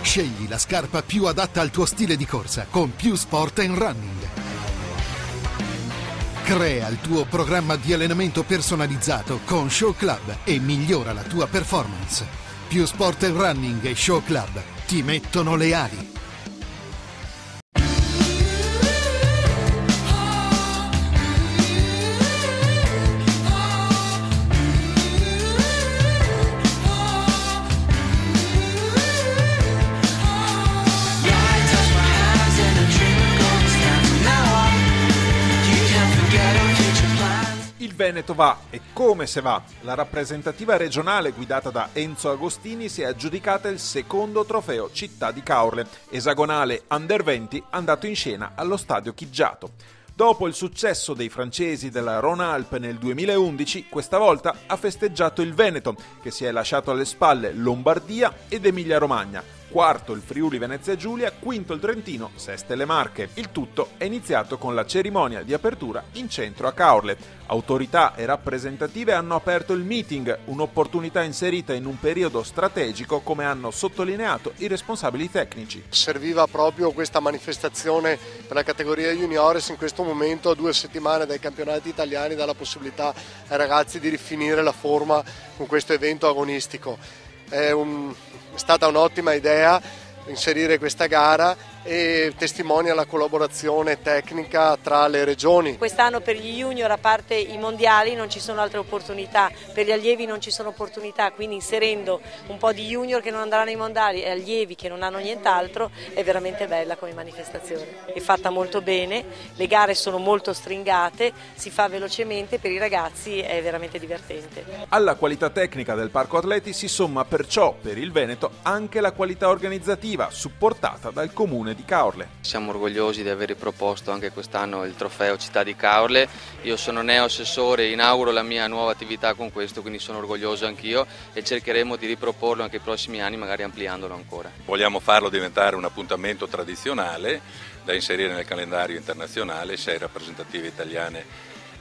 Scegli la scarpa più adatta al tuo stile di corsa con Più Sport & Running. Crea il tuo programma di allenamento personalizzato con Show Club e migliora la tua performance. Più Sport & Running e Show Club ti mettono le ali. Il Veneto va, e come se va. La rappresentativa regionale guidata da Enzo Agostini si è aggiudicata il secondo trofeo Città di Caorle, esagonale Under 20 andato in scena allo stadio Chiggiato. Dopo il successo dei francesi della Rhône-Alpes nel 2011, questa volta ha festeggiato il Veneto, che si è lasciato alle spalle Lombardia ed Emilia-Romagna. Quarto il Friuli Venezia Giulia, quinto il Trentino, seste le Marche. Il tutto è iniziato con la cerimonia di apertura in centro a Caorle. Autorità e rappresentative hanno aperto il meeting, un'opportunità inserita in un periodo strategico, come hanno sottolineato i responsabili tecnici. Serviva proprio questa manifestazione per la categoria juniores in questo momento, a 2 settimane dai campionati italiani, dà la possibilità ai ragazzi di rifinire la forma con questo evento agonistico. È stata un'ottima idea inserire questa gara e testimonia la collaborazione tecnica tra le regioni. Quest'anno per gli junior, a parte i mondiali, non ci sono altre opportunità, per gli allievi non ci sono opportunità, quindi inserendo un po' di junior che non andranno ai mondiali e allievi che non hanno nient'altro è veramente bella come manifestazione. È fatta molto bene, le gare sono molto stringate, si fa velocemente, per i ragazzi è veramente divertente. Alla qualità tecnica del parco atleti si somma perciò per il Veneto anche la qualità organizzativa supportata dal comune di Caorle. Siamo orgogliosi di aver riproposto anche quest'anno il trofeo Città di Caorle. Io sono neoassessore e inauguro la mia nuova attività con questo, quindi sono orgoglioso anch'io e cercheremo di riproporlo anche i prossimi anni, magari ampliandolo ancora. Vogliamo farlo diventare un appuntamento tradizionale da inserire nel calendario internazionale, 6 rappresentative italiane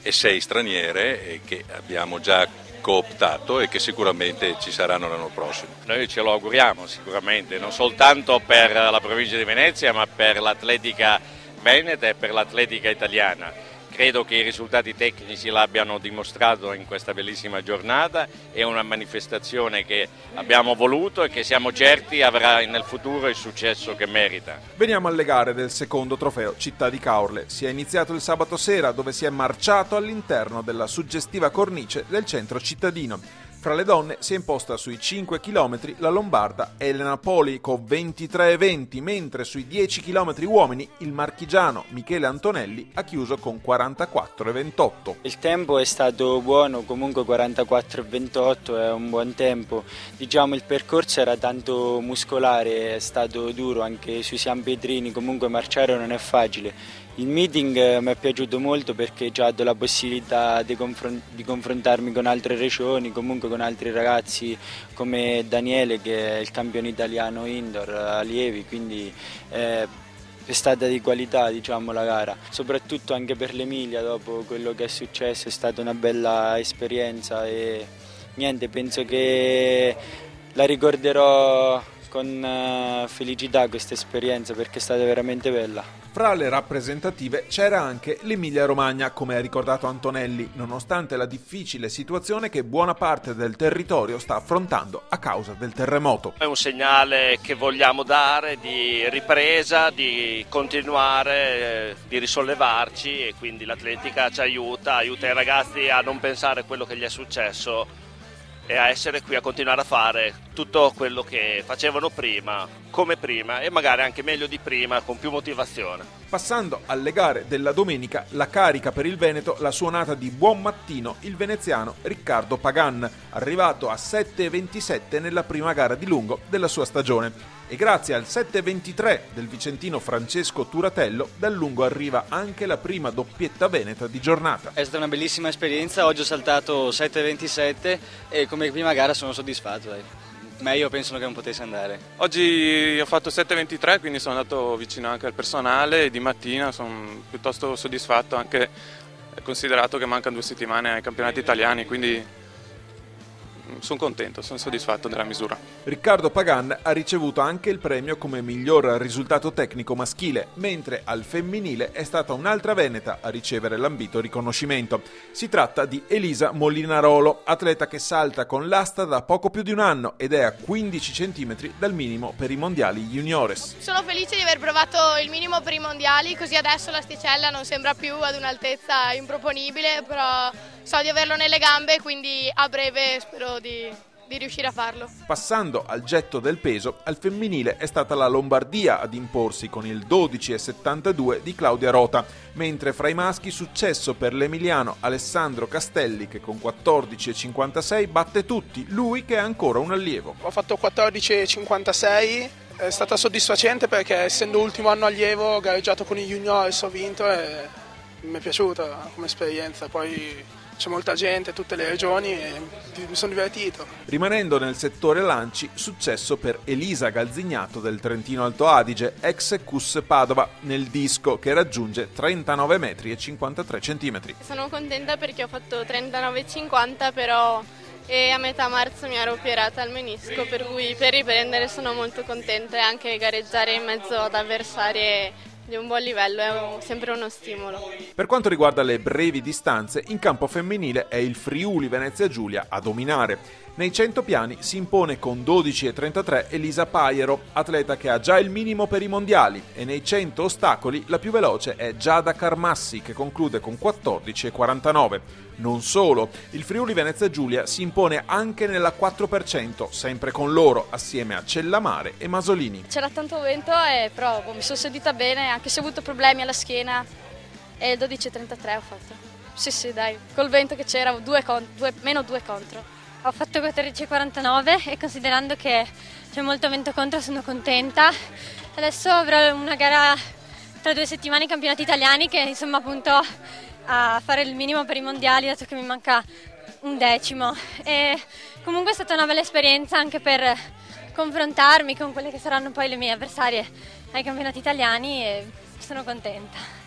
e 6 straniere, e che abbiamo già cooptato e che sicuramente ci saranno l'anno prossimo. Noi ce lo auguriamo sicuramente, non soltanto per la provincia di Venezia, ma per l'atletica veneta e per l'atletica italiana. Credo che i risultati tecnici l'abbiano dimostrato in questa bellissima giornata, è una manifestazione che abbiamo voluto e che siamo certi avrà nel futuro il successo che merita. Veniamo alle gare del secondo trofeo Città di Caorle. Si è iniziato il sabato sera, dove si è marciato all'interno della suggestiva cornice del centro cittadino. Fra le donne si è imposta sui 5 km la lombarda Elena Poli con 23,20, mentre sui 10 km uomini il marchigiano Michele Antonelli ha chiuso con 44,28. Il tempo è stato buono, comunque 44,28 è un buon tempo. Diciamo il percorso era tanto muscolare, è stato duro anche sui San Pietrini, comunque marciare non è facile. Il meeting mi è piaciuto molto perché già ho dato la possibilità di confrontarmi con altre regioni, comunque con altri ragazzi come Daniele, che è il campione italiano indoor allievi, quindi è stata di qualità, diciamo, la gara. Soprattutto anche per l'Emilia, dopo quello che è successo, è stata una bella esperienza e niente, penso che la ricorderò con felicità questa esperienza perché è stata veramente bella. Fra le rappresentative c'era anche l'Emilia-Romagna, come ha ricordato Antonelli, nonostante la difficile situazione che buona parte del territorio sta affrontando a causa del terremoto. È un segnale che vogliamo dare di ripresa, di continuare, di risollevarci, e quindi l'atletica ci aiuta i ragazzi a non pensare a quello che gli è successo e a essere qui a continuare a fare tutto quello che facevano prima, come prima e magari anche meglio di prima, con più motivazione. Passando alle gare della domenica, la carica per il Veneto l'ha suonata di buon mattino il veneziano Riccardo Pagan, arrivato a 7,27 nella prima gara di lungo della sua stagione. E grazie al 7,23 del vicentino Francesco Turatello, dal lungo arriva anche la prima doppietta veneta di giornata. È stata una bellissima esperienza, oggi ho saltato 7,27 e come prima gara sono soddisfatto. Meglio penso che non potesse andare. Oggi ho fatto 7,23, quindi sono andato vicino anche al personale e di mattina sono piuttosto soddisfatto, anche considerato che mancano 2 settimane ai campionati italiani, quindi sono contento, sono soddisfatto della misura. Riccardo Pagan ha ricevuto anche il premio come miglior risultato tecnico maschile, mentre al femminile è stata un'altra veneta a ricevere l'ambito riconoscimento. Si tratta di Elisa Molinarolo, atleta che salta con l'asta da poco più di un anno ed è a 15 cm dal minimo per i mondiali juniores. Sono felice di aver provato il minimo per i mondiali, così adesso l'asticella non sembra più ad un'altezza improponibile, però so di averlo nelle gambe, quindi a breve spero di riuscire a farlo. Passando al getto del peso, al femminile è stata la Lombardia ad imporsi con il 12,72 di Claudia Rota, mentre fra i maschi successo per l'emiliano Alessandro Castelli che con 14,56 batte tutti, lui che è ancora un allievo. Ho fatto 14,56, è stata soddisfacente perché essendo ultimo anno allievo ho gareggiato con i juniors, ho vinto e mi è piaciuta come esperienza, poi c'è molta gente, tutte le regioni e mi sono divertito. Rimanendo nel settore lanci, successo per Elisa Galzignato del Trentino Alto Adige, ex CUS Padova, nel disco che raggiunge 39,53 m. Sono contenta perché ho fatto 39,50 però a metà marzo mi ero operata al menisco, per cui per riprendere sono molto contenta e anche gareggiare in mezzo ad avversarie di un buon livello è sempre uno stimolo. Per quanto riguarda le brevi distanze, in campo femminile è il Friuli Venezia Giulia a dominare. Nei 100 piani si impone con 12,33 Elisa Paiero, atleta che ha già il minimo per i mondiali, e nei 100 ostacoli la più veloce è Giada Carmassi che conclude con 14,49. Non solo, il Friuli Venezia Giulia si impone anche nella 4%, sempre con loro, assieme a Cellamare e Masolini. C'era tanto vento però mi sono seduta bene, anche se ho avuto problemi alla schiena, e il 12,33 ho fatto. Sì, dai, col vento che c'era, meno 2 contro. Ho fatto 14,49 e considerando che c'è molto vento contro sono contenta. Adesso avrò una gara tra 2 settimane ai campionati italiani che insomma appunto a fare il minimo per i mondiali dato che mi manca un decimo. E comunque è stata una bella esperienza anche per confrontarmi con quelle che saranno poi le mie avversarie ai campionati italiani e sono contenta.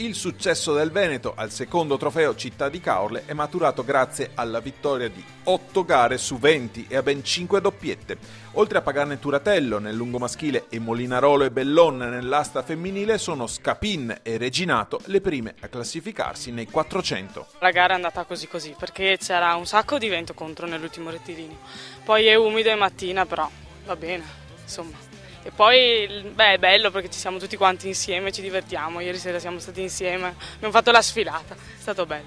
Il successo del Veneto al secondo trofeo Città di Caorle è maturato grazie alla vittoria di 8 gare su 20 e a ben 5 doppiette. Oltre a Pagan e Turatello nel lungo maschile e Molinarolo e Bellon nell'asta femminile, sono Scapin e Reginato le prime a classificarsi nei 400. La gara è andata così perché c'era un sacco di vento contro nell'ultimo rettilineo. Poi è umido e mattina, però va bene, insomma. E poi è bello perché ci siamo tutti quanti insieme, ci divertiamo, ieri sera siamo stati insieme, abbiamo fatto la sfilata, è stato bello.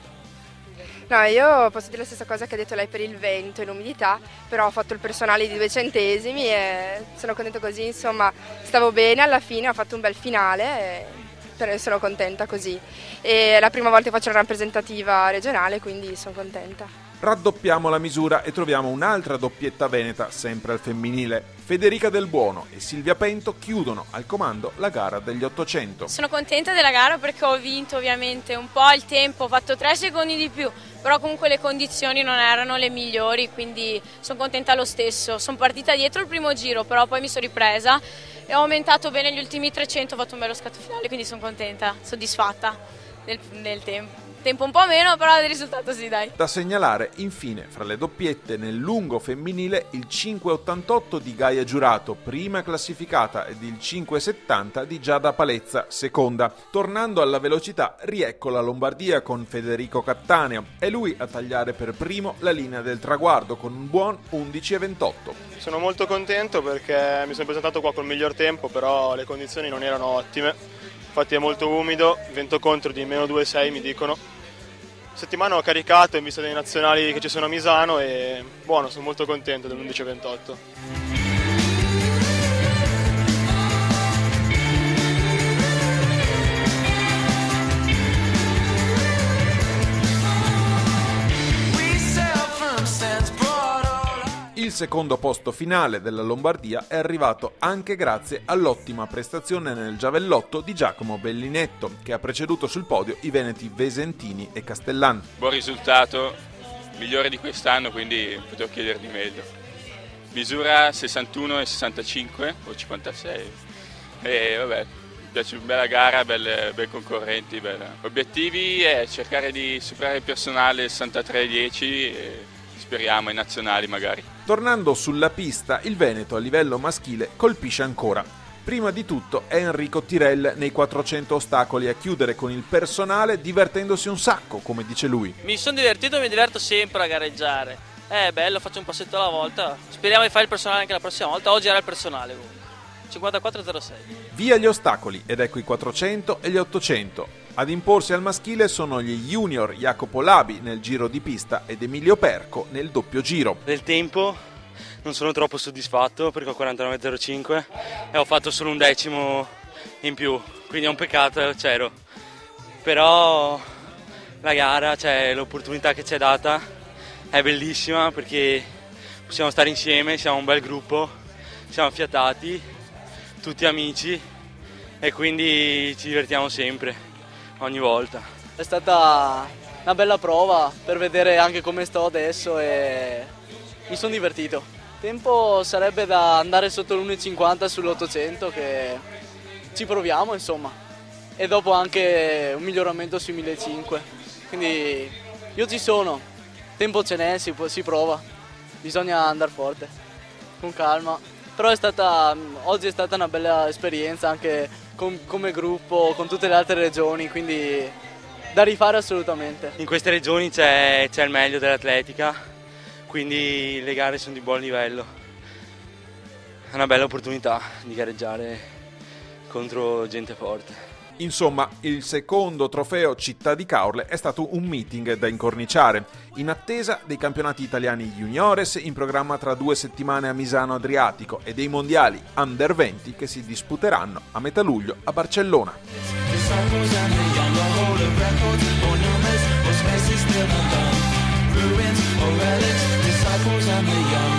No, io posso dire la stessa cosa che ha detto lei per il vento e l'umidità, però ho fatto il personale di 2 centesimi e sono contenta così, insomma stavo bene, alla fine ho fatto un bel finale e sono contenta così. E è la prima volta che faccio una rappresentativa regionale, quindi sono contenta. Raddoppiamo la misura e troviamo un'altra doppietta veneta, sempre al femminile. Federica Del Buono e Silvia Pento chiudono al comando la gara degli 800. Sono contenta della gara perché ho vinto ovviamente un po' il tempo, ho fatto 3 secondi di più, però comunque le condizioni non erano le migliori, quindi sono contenta lo stesso. Sono partita dietro il primo giro, però poi mi sono ripresa e ho aumentato bene gli ultimi 300, ho fatto un bello scatto finale, quindi sono contenta, soddisfatta del tempo. Tempo un po' meno, però il risultato sì, dai. Da segnalare infine fra le doppiette nel lungo femminile il 5,88 di Gaia Giurato, prima classificata, ed il 5,70 di Giada Palezza, seconda. Tornando alla velocità, riecco la Lombardia con Federico Cattaneo. È lui a tagliare per primo la linea del traguardo con un buon 11,28. Sono molto contento perché mi sono presentato qua col miglior tempo, però le condizioni non erano ottime. Infatti è molto umido, vento contro di meno 2,6 mi dicono. Settimana ho caricato in vista dei nazionali che ci sono a Misano e buono, sono molto contento dell'11,28. Il Il secondo posto finale della Lombardia è arrivato anche grazie all'ottima prestazione nel giavellotto di Giacomo Bellinetto, che ha preceduto sul podio i veneti Vesentini e Castellan. Buon risultato, migliore di quest'anno, quindi potevo chiedere di meglio. Misura 61 e 65 o 56 e vabbè, mi piace una bella gara, bei concorrenti. Bella. Obiettivi è cercare di superare il personale 63-10 e speriamo ai nazionali magari. Tornando sulla pista, il Veneto a livello maschile colpisce ancora. Prima di tutto è Enrico Tirel nei 400 ostacoli a chiudere con il personale, divertendosi un sacco, come dice lui. Mi sono divertito e mi diverto sempre a gareggiare. È bello, faccio un passetto alla volta. Speriamo di fare il personale anche la prossima volta. Oggi era il personale comunque. 54,06. Via gli ostacoli ed ecco i 400 e gli 800. Ad imporsi al maschile sono gli junior Jacopo Labi nel giro di pista ed Emilio Perco nel doppio giro. Del tempo non sono troppo soddisfatto perché ho 49,05 e ho fatto solo un decimo in più, quindi è un peccato, c'ero. Però la gara, cioè l'opportunità che ci è data è bellissima perché possiamo stare insieme, siamo un bel gruppo, siamo affiatati, tutti amici e quindi ci divertiamo sempre. Ogni volta. È stata una bella prova per vedere anche come sto adesso e mi sono divertito. Il tempo sarebbe da andare sotto l'1,50 sull'800 che ci proviamo insomma. E dopo anche un miglioramento sui 1.500. Quindi io ci sono, tempo ce n'è, si prova. Bisogna andare forte, con calma. Però oggi è stata una bella esperienza anche come gruppo, con tutte le altre regioni, quindi da rifare assolutamente. In queste regioni c'è il meglio dell'atletica, quindi le gare sono di buon livello. È una bella opportunità di gareggiare contro gente forte. Insomma, il secondo trofeo Città di Caorle è stato un meeting da incorniciare, in attesa dei campionati italiani juniores in programma tra 2 settimane a Misano Adriatico e dei mondiali Under 20 che si disputeranno a metà luglio a Barcellona. Ruins or relics, disciples and the young.